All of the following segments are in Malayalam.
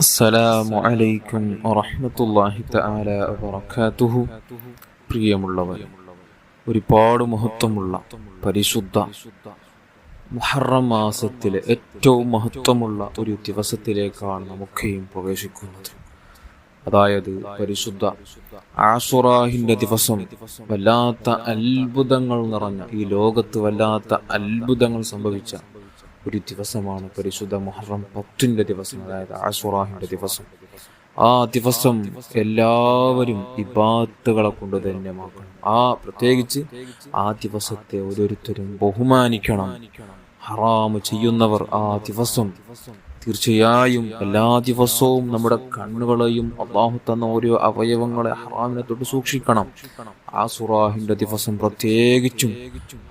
അസ്സലാമു അലൈക്കും വറഹ്മത്തുള്ളാഹി തആല വബറകാതുഹു. പ്രിയമുള്ളവർ, ഒരുപാട് മഹത്വമുള്ള പരിശുദ്ധ മുഹറം മാസത്തിലെ ഏറ്റവും മഹത്വമുള്ള ഒരു ദിവസത്തിലേക്കാണ് നമുക്കെയും പ്രവേശിക്കുന്നത്. അതായത് പരിശുദ്ധ ആശുറാഹിന്റെ ദിവസം. വല്ലാത്ത അത്ഭുതങ്ങൾ നിറഞ്ഞ, ഈ ലോകത്ത് വല്ലാത്ത അത്ഭുതങ്ങൾ സംഭവിച്ച ഒരു ദിവസമാണ് പരിശുദ്ധ മുഹറം 10 ദിവസം, അതായത് ആശുറാഹിന്റെ ദിവസം. ആ ദിവസം എല്ലാവരും ഇബാദത്തുകളെ കൊണ്ട് ധന്യമാക്കണം. പ്രത്യേകിച്ച് ആ ദിവസത്തെ ഓരോരുത്തരും ബഹുമാനിക്കണം. ഹറാമ് ചെയ്യുന്നവർ ആ ദിവസം തീർച്ചയായും എല്ലാ ദിവസവും നമ്മുടെ കണ്ണുകളെയും അള്ളാഹു തന്ന ഓരോ അവയവങ്ങളെ ഹറാമിനെ തൊട്ട് സൂക്ഷിക്കണം. ആശുറാഹിന്റെ ദിവസം പ്രത്യേകിച്ചും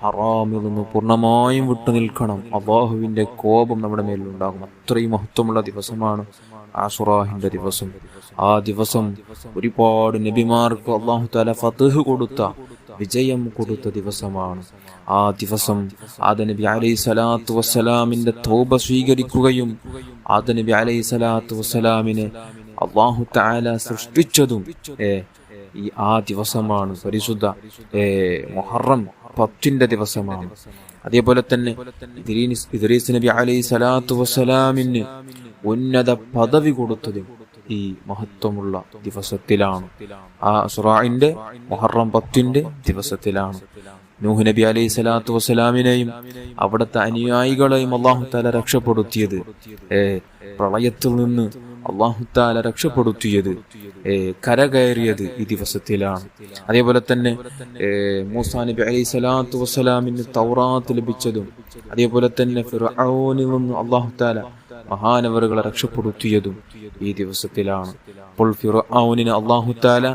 ഹറാമിൽ നിന്ന് പൂർണ്ണമായും വിട്ടു നിൽക്കണം. അള്ളാഹുവിന്റെ കോപം നമ്മുടെ മേലുണ്ടാകും. അത്രയും മഹത്വമുള്ള ദിവസമാണ് ആശുറാഹിന്റെ ദിവസം. ആ ദിവസം ഒരുപാട് നബിമാർക്ക് അള്ളാഹു തആല ഫത്ഹ് കൊടുത്ത, വിജയം കൊടുത്ത ദിവസമാണ്. ആ ദിവസം ആദം നബി അലൈഹി സ്വലാത്തു വസ്സലാമിന്റെ തൗബ സ്വീകരിക്കുകയും ആദം നബി അലൈഹി സ്വലാത്തു വസ്സലാമിനെ അള്ളാഹു തആല സൃഷ്ടിച്ചതും ആ ദിവസമാണ്. പരിശുദ്ധ മുഹറം 10 ദിവസമാണ്. അതേപോലെ തന്നെ ഇദ്രീസ് നബി അലൈഹി സ്വലാത്തു വസ്സലാമിന് ഉന്നത പദവി കൊടുത്തതും ഈ മഹത്വമുള്ള ദിവസത്തിലാണ്. ആശുറാഇന്റെ മുഹറം 10 ദിവസത്തിലാണ്. നൂഹ് നബി അലൈഹി സ്വലാത്തു വസ്സലാമിനെയും അവിടുത്തെ അനുയായികളെയും അല്ലാഹു തആല രക്ഷപ്പെടുത്തിയത്, പ്രളയത്തിൽ നിന്ന് അല്ലാഹു തആല രക്ഷപ്പെടുത്തിയത്, കരകയറിയത് ഈ ദിവസത്തിലാണ്. അതേപോലെ തന്നെ മൂസാ നബി അലൈഹി സ്വലാത്തു വസ്സലാമിന് തൗറാത്ത് ലഭിച്ചതും, അതേപോലെ തന്നെ ഫിർഔനിൽ നിന്ന് അല്ലാഹു തആല മഹാനവറുകളെ രക്ഷപ്പെടുത്തിയതും ഈ ദിവസത്തിലാണ്. അപ്പോൾ ഫിർഔനിനെ അല്ലാഹു തആല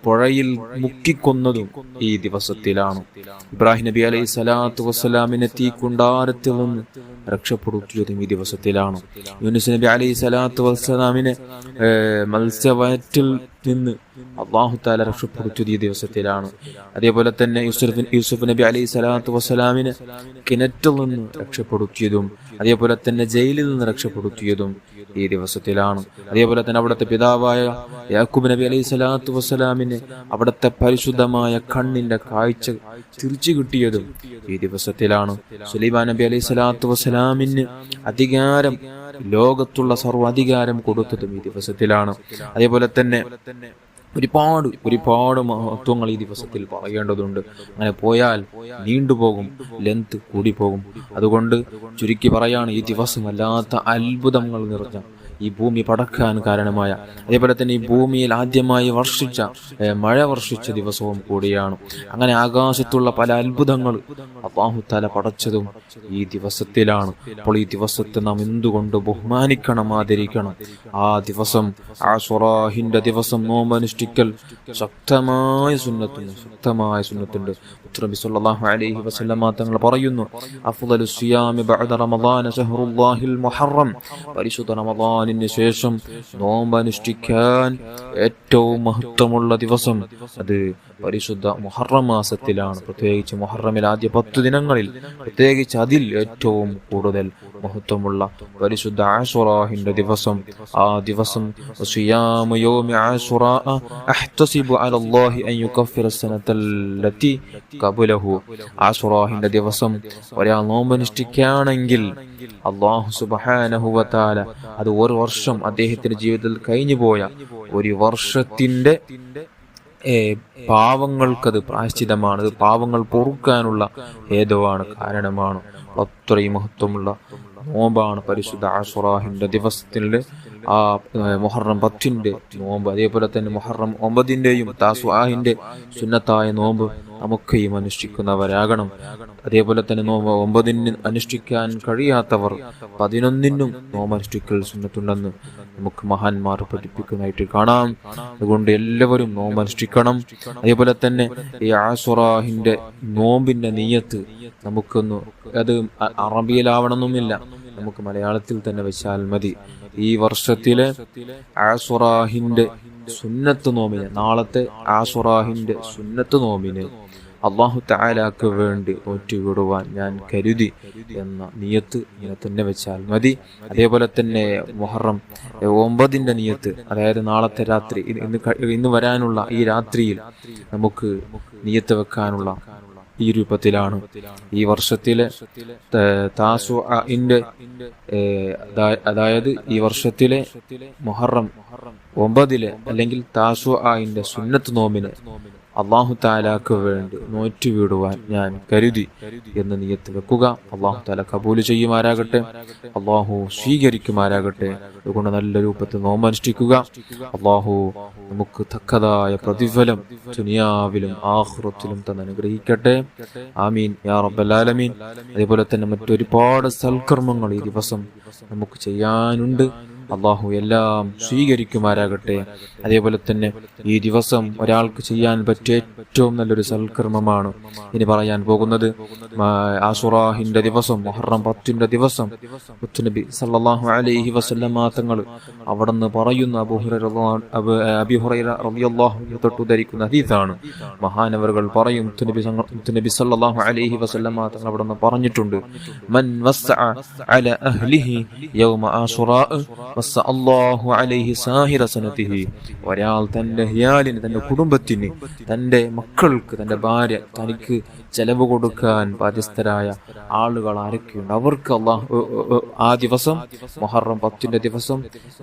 പുഴയിൽ മുക്കിക്കൊന്നതും ഈ ദിവസത്തിലാണ്. ഇബ്രാഹിം നബി അലൈഹി സ്വലാത്തു വസ്സലാമിനെ തീക്കുണ്ടാരത്തിൽ നിന്ന് രക്ഷപ്പെടുത്തിയതും ഈ ദിവസത്തിലാണ്. യൂനുസ് നബി അലൈഹി സ്വലാത്തു വസ്സലാമിനെ മത്സ്യവയറ്റിൽ നിന്ന് അല്ലാഹു തആല രക്ഷപ്പെടുത്തിയത് ഈ ദിവസത്തിലാണ്. അതേപോലെ തന്നെ യൂസുഫ് നബി അലൈഹി സ്വലാത്തു വസ്സലാമിനെ കിണറ്റിൽ നിന്ന് രക്ഷപ്പെടുത്തിയതും, അതേപോലെ തന്നെ ജയിലിൽ നിന്ന് രക്ഷപ്പെടുത്തിയതും ഈ ദിവസത്തിലാണ്. അതേപോലെ തന്നെ അവിടുത്തെ പിതാവായ യാക്കൂബ് നബി അലൈഹി സ്വലാത്തു വസ്സലാമിന് അവിടുത്തെ പരിശുദ്ധമായ കണ്ണിന്റെ കാഴ്ച തിരിച്ചു കിട്ടിയതും ഈ ദിവസത്തിലാണ്. സുലൈമാൻ നബി അലൈഹി സ്വലാത്തു വസ്സലാമിന് അധികാരം, ലോകത്തുള്ള സർവ്വ അധികാരം കൊടുത്തതും ഈ ദിവസത്തിലാണ്. അതേപോലെ തന്നെ ഒരുപാട് മഹത്വങ്ങൾ ഈ ദിവസത്തിൽ പറയേണ്ടതുണ്ട്. അങ്ങനെ പോയാൽ നീണ്ടുപോകും, ലെന്ത് കൂടി പോകും. അതുകൊണ്ട് ചുരുക്കി പറയാണ്, ഈ ദിവസം വല്ലാത്ത അത്ഭുതങ്ങൾ നിറഞ്ഞ, ഈ ഭൂമി പടക്കാൻ കാരണമായ, അതേപോലെ തന്നെ ഈ ഭൂമിയിൽ ആദ്യമായി മഴ വർഷിച്ച ദിവസവും കൂടിയാണ്. അങ്ങനെ ആകാശത്തുള്ള പല അത്ഭുതങ്ങൾ അല്ലാഹു തആല പടച്ചതും ഈ ദിവസത്തിലാണ്. അപ്പോൾ ഈ ദിവസത്തെ നാം എന്തുകൊണ്ട് ബഹുമാനിക്കണം, ആദരിക്കണം. ആ ദിവസം ആശുറാഹിന്റെ ദിവസം നോമ്പനുഷ്ഠിക്കൽ ശക്തമായ സുന്നത്തുണ്ട്. നബി സല്ലല്ലാഹു അലൈഹി വസല്ലമ തങ്ങൾ പറയുന്നു, അഫ്ളലു സിയാമി ബഅദ റമളാന ശഹ്റുല്ലാഹിൽ മുഹറം. പരിശുദ്ധ റമളാനിന് ശേഷം നോമ്പനുഷ്ഠിക്കാൻ ഏറ്റവും മഹത്വമുള്ള ദിവസം അത് പരിശുദ്ധ മുഹറം മാസത്തിലാണ്. പ്രത്യേകിച്ച് മുഹറമിൽ ആദ്യ 10 ദിനങ്ങളിൽ, പ്രത്യേകിച്ച് അതിൽ ഏറ്റവും കൂടുതൽ മഹത്വമുള്ള പരിശുദ്ധ ആശുറാഹിന്റെ ദിവസം. ആ ദിവസം സിയാമു യൗമി ആശുറാ അഹ്തസിബു അലല്ലാഹി അൻ യുകഫിറ സനതല്ലതി ഖബലഹു. ആശുറാഹിന്റെ ദിവസം ഒരാൾ നോമ്പനുഷ്ഠിക്കുകയാണെങ്കിൽ അല്ലാഹു സുബ്ഹാനഹു വ തആല അത് ഒരു വർഷം, അദ്ദേഹത്തിന്റെ ജീവിതത്തിൽ കഴിഞ്ഞുപോയ ഒരു വർഷത്തിന്റെ പാവങ്ങൾക്കത് പ്രായശ്ചിതമാണ്. പാവങ്ങൾ പൊറുക്കാനുള്ള ഹേതുവാണ്, കാരണമാണ്. അത്രയും മഹത്വമുള്ള നോമ്പാണ് പരിശുദ്ധ ആശുറാഹിന്റെ ദിവസത്തിന്റെ മുഹറം 10 നോമ്പ്. അതേപോലെ തന്നെ മുഹറം 9 താസുആഹിന്റെ സുന്നത്തായ നോമ്പ് നമുക്കെയും അനുഷ്ഠിക്കുന്നവരാകണം. അതേപോലെ തന്നെ നോമ്പ് 9 അനുഷ്ഠിക്കാൻ കഴിയാത്തവർ 11 നോമ്പനുഷ്ഠിക്കൽ സുന്നത്തുണ്ടെന്ന് നമുക്ക് മഹാന്മാർ പഠിപ്പിക്കുന്നതായിട്ട് കാണാം. അതുകൊണ്ട് എല്ലാവരും നോമ്പനുഷ്ഠിക്കണം. അതേപോലെ തന്നെ ഈ ആശുറാഹിന്റെ നോമ്പിന്റെ നിയ്യത്ത് നമുക്കൊന്ന്, അത് അറബിയിലാവണമെന്നില്ല, നമുക്ക് മലയാളത്തിൽ തന്നെ വെച്ചാൽ മതി. ഈ വർഷത്തിലെ ആശുറാഹിന്റെ സുന്നത്ത് നോമ്പിന്, നാളത്തെ ആശുറാഹിന്റെ സുന്നത്ത് നോമ്പിന് അള്ളാഹു തആലാക്ക് വേണ്ടി നോറ്റുവിടുവാൻ ഞാൻ കരുതി എന്ന നിയത്ത് ഇങ്ങനെ തന്നെ വെച്ചാൽ മതി. അതേപോലെ തന്നെ മുഹറം 9 നിയത്ത്, അതായത് നാളത്തെ രാത്രി, ഇന്ന് വരാനുള്ള ഈ രാത്രിയിൽ നമുക്ക് നിയത്ത് വെക്കാനുള്ള ഈ രൂപത്തിലാണ്. ഈ വർഷത്തിലെ താസുഇന്റെ അതായത് ഈ വർഷത്തിലെ മുഹറം 9 അല്ലെങ്കിൽ താസുഇന്റെ സുന്നത്ത് നോമ്പിന് അള്ളാഹു തആലാക്ക് വേണ്ടി നോറ്റുവിടുവാൻ ഞാൻ കരുതി എന്ന് നിയത്ത് വെക്കുക. അള്ളാഹു തആല കബൂല് ചെയ്യുമാരാകട്ടെ, അള്ളാഹു സ്വീകരിക്കുമാരാകട്ടെ. അതുകൊണ്ട് നല്ല രൂപത്തിൽ നോമ്പനുഷ്ഠിക്കുക. അള്ളാഹു നമുക്ക് തക്കതായ പ്രതിഫലം ദുനിയാവിലും ആഖിറത്തിലും തന്നെ അനുഗ്രഹിക്കട്ടെ. ആമീൻ യാ റബ്ബൽ ആലമീൻ. അതേപോലെ തന്നെ മറ്റൊരുപാട് സൽക്കർമ്മങ്ങൾ ഈ ദിവസം നമുക്ക് ചെയ്യാനുണ്ട്. അള്ളാഹു എല്ലാം സ്വീകരിക്കുമാരാകട്ടെ. അതേപോലെ തന്നെ ഈ ദിവസം ഒരാൾക്ക് ചെയ്യാൻ പറ്റിയ ഏറ്റവും നല്ലൊരു സൽക്കർമ്മമാണ് ഇനി പറയാൻ പോകുന്നത്. ആശുറാഹിന്റെ ദിവസം, മുഹറം 10 ദിവസം മുത്തുനബി സല്ലല്ലാഹു അലൈഹി വസല്ലമ തങ്ങൾ അവിടുന്ന് പറയുന്ന അബൂ ഹുറൈറ റളിയല്ലാഹു അൻഹു തൊട്ടുദ്ധരിക്കുന്ന ഹദീസാണ്. മഹാനവറുകൾ പറയും, മുത്തുനബി സല്ലല്ലാഹു അലൈഹി വസല്ലമ തങ്ങൾ അവിടുന്ന് പറഞ്ഞിട്ടുണ്ട്, മൻ വസ്സഅ അല അഹ്ലിഹി യൗമ ആശുറാ അല്ലാഹു അലൈഹി സാഹിറ സനതിഹി. ഒരാൾ തന്റെ ഹിയാലിന്, തന്റെ കുടുംബത്തിന്, തന്റെ മക്കൾക്ക്, തന്റെ ഭാര്യ, തനിക്ക് ചെലവ് കൊടുക്കാൻ ബാധ്യസ്ഥരായ ആളുകൾ ആരൊക്കെയുണ്ട് അവർക്ക് ആ ദിവസം മുഹറം 10 ദിവസം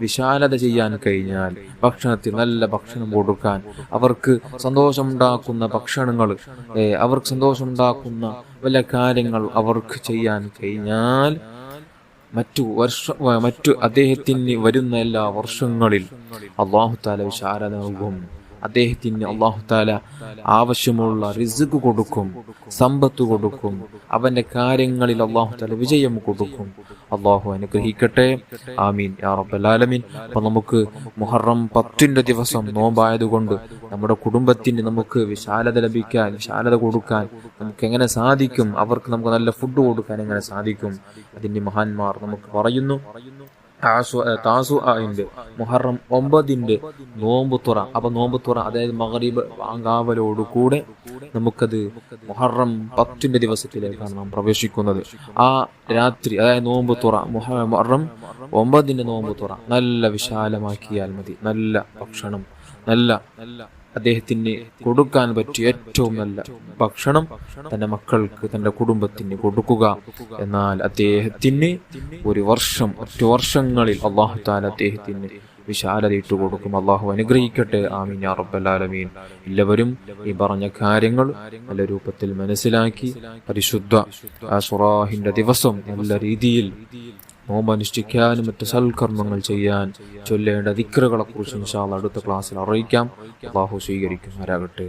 വിശാലത ചെയ്യാൻ കഴിഞ്ഞാൽ, ഭക്ഷണത്തിൽ നല്ല ഭക്ഷണം കൊടുക്കാൻ, അവർക്ക് സന്തോഷമുണ്ടാക്കുന്ന ഭക്ഷണങ്ങൾ, അവർക്ക് സന്തോഷമുണ്ടാക്കുന്ന വല്ല കാര്യങ്ങൾ അവർക്ക് ചെയ്യാൻ കഴിഞ്ഞാൽ മറ്റു അദ്ദേഹത്തിന് വരുന്ന എല്ലാ വർഷങ്ങളിൽ അല്ലാഹു തആല വിശാലത നൽകും. അദ്ദേഹത്തിന് അല്ലാഹു തആല ആവശ്യമുള്ള റിസ്ക് കൊടുക്കും, സമ്പത്ത് കൊടുക്കും, അവന്റെ കാര്യങ്ങളിൽ അല്ലാഹു തആല വിജയം കൊടുക്കും. അല്ലാഹു അനുഗ്രഹിക്കട്ടെ. ആമീൻ യാ റബ്ബൽ ആലമീൻ. അപ്പോൾ നമുക്ക് മുഹറം 10 ദിവസം നോമ്പായതുകൊണ്ട് നമ്മുടെ കുടുംബത്തിന് നമുക്ക് വിശാലത ലഭിക്കാൻ, വിശാലത കൊടുക്കാൻ നമുക്ക് എങ്ങനെ സാധിക്കും? അവർക്ക് നമുക്ക് നല്ല ഫുഡ് കൊടുക്കാൻ എങ്ങനെ സാധിക്കും? അതിന്റെ മഹാന്മാർ നമുക്ക് പറയുന്നു. താസുഇന്റെ മുഹറം 9 നോമ്പ് തുറ. അപ്പൊ നോമ്പ് തുറ അതായത് മഗ്രിബ് വാങ്കാവലോട് കൂടെ നമുക്കത് മുഹറം 10 ദിവസത്തിലേക്കാണ് നാം പ്രവേശിക്കുന്നത്. ആ രാത്രി, അതായത് നോമ്പ് തുറ, മുഹറം 9 നോമ്പ് തുറ നല്ല വിശാലമാക്കിയാൽ മതി. നല്ല ഭക്ഷണം, നല്ല അദ്ദേഹത്തിന് കൊടുക്കാൻ പറ്റിയ ഏറ്റവും നല്ല ഭക്ഷണം തന്റെ മക്കൾക്ക്, തന്റെ കുടുംബത്തിന് കൊടുക്കുക. എന്നാൽ അദ്ദേഹത്തിന് ഒറ്റ വർഷങ്ങളിൽ അല്ലാഹു തആല അദ്ദേഹത്തിന് വിശാലത ഇട്ടു കൊടുക്കും. അല്ലാഹു അനുഗ്രഹിക്കട്ടെ. ആമീൻ യാ റബ്ബൽ ആലമീൻ. എല്ലാവരും ഈ പറഞ്ഞ കാര്യങ്ങൾ നല്ല രൂപത്തിൽ മനസ്സിലാക്കി പരിശുദ്ധ ആശുറാഹിന്റെ ദിവസം നല്ല രീതിയിൽ നോമ്പനുഷ്ഠിക്കാനും മറ്റ് സൽക്കർമ്മങ്ങൾ ചെയ്യാൻ ചൊല്ലേണ്ട ദിക്റുകളെ കുറിച്ച് ഇൻഷാ അല്ലാഹ് അടുത്ത ക്ലാസ്സിൽ അറിയിക്കാം. അല്ലാഹു സ്വീകരിക്കുമാറാകട്ടെ.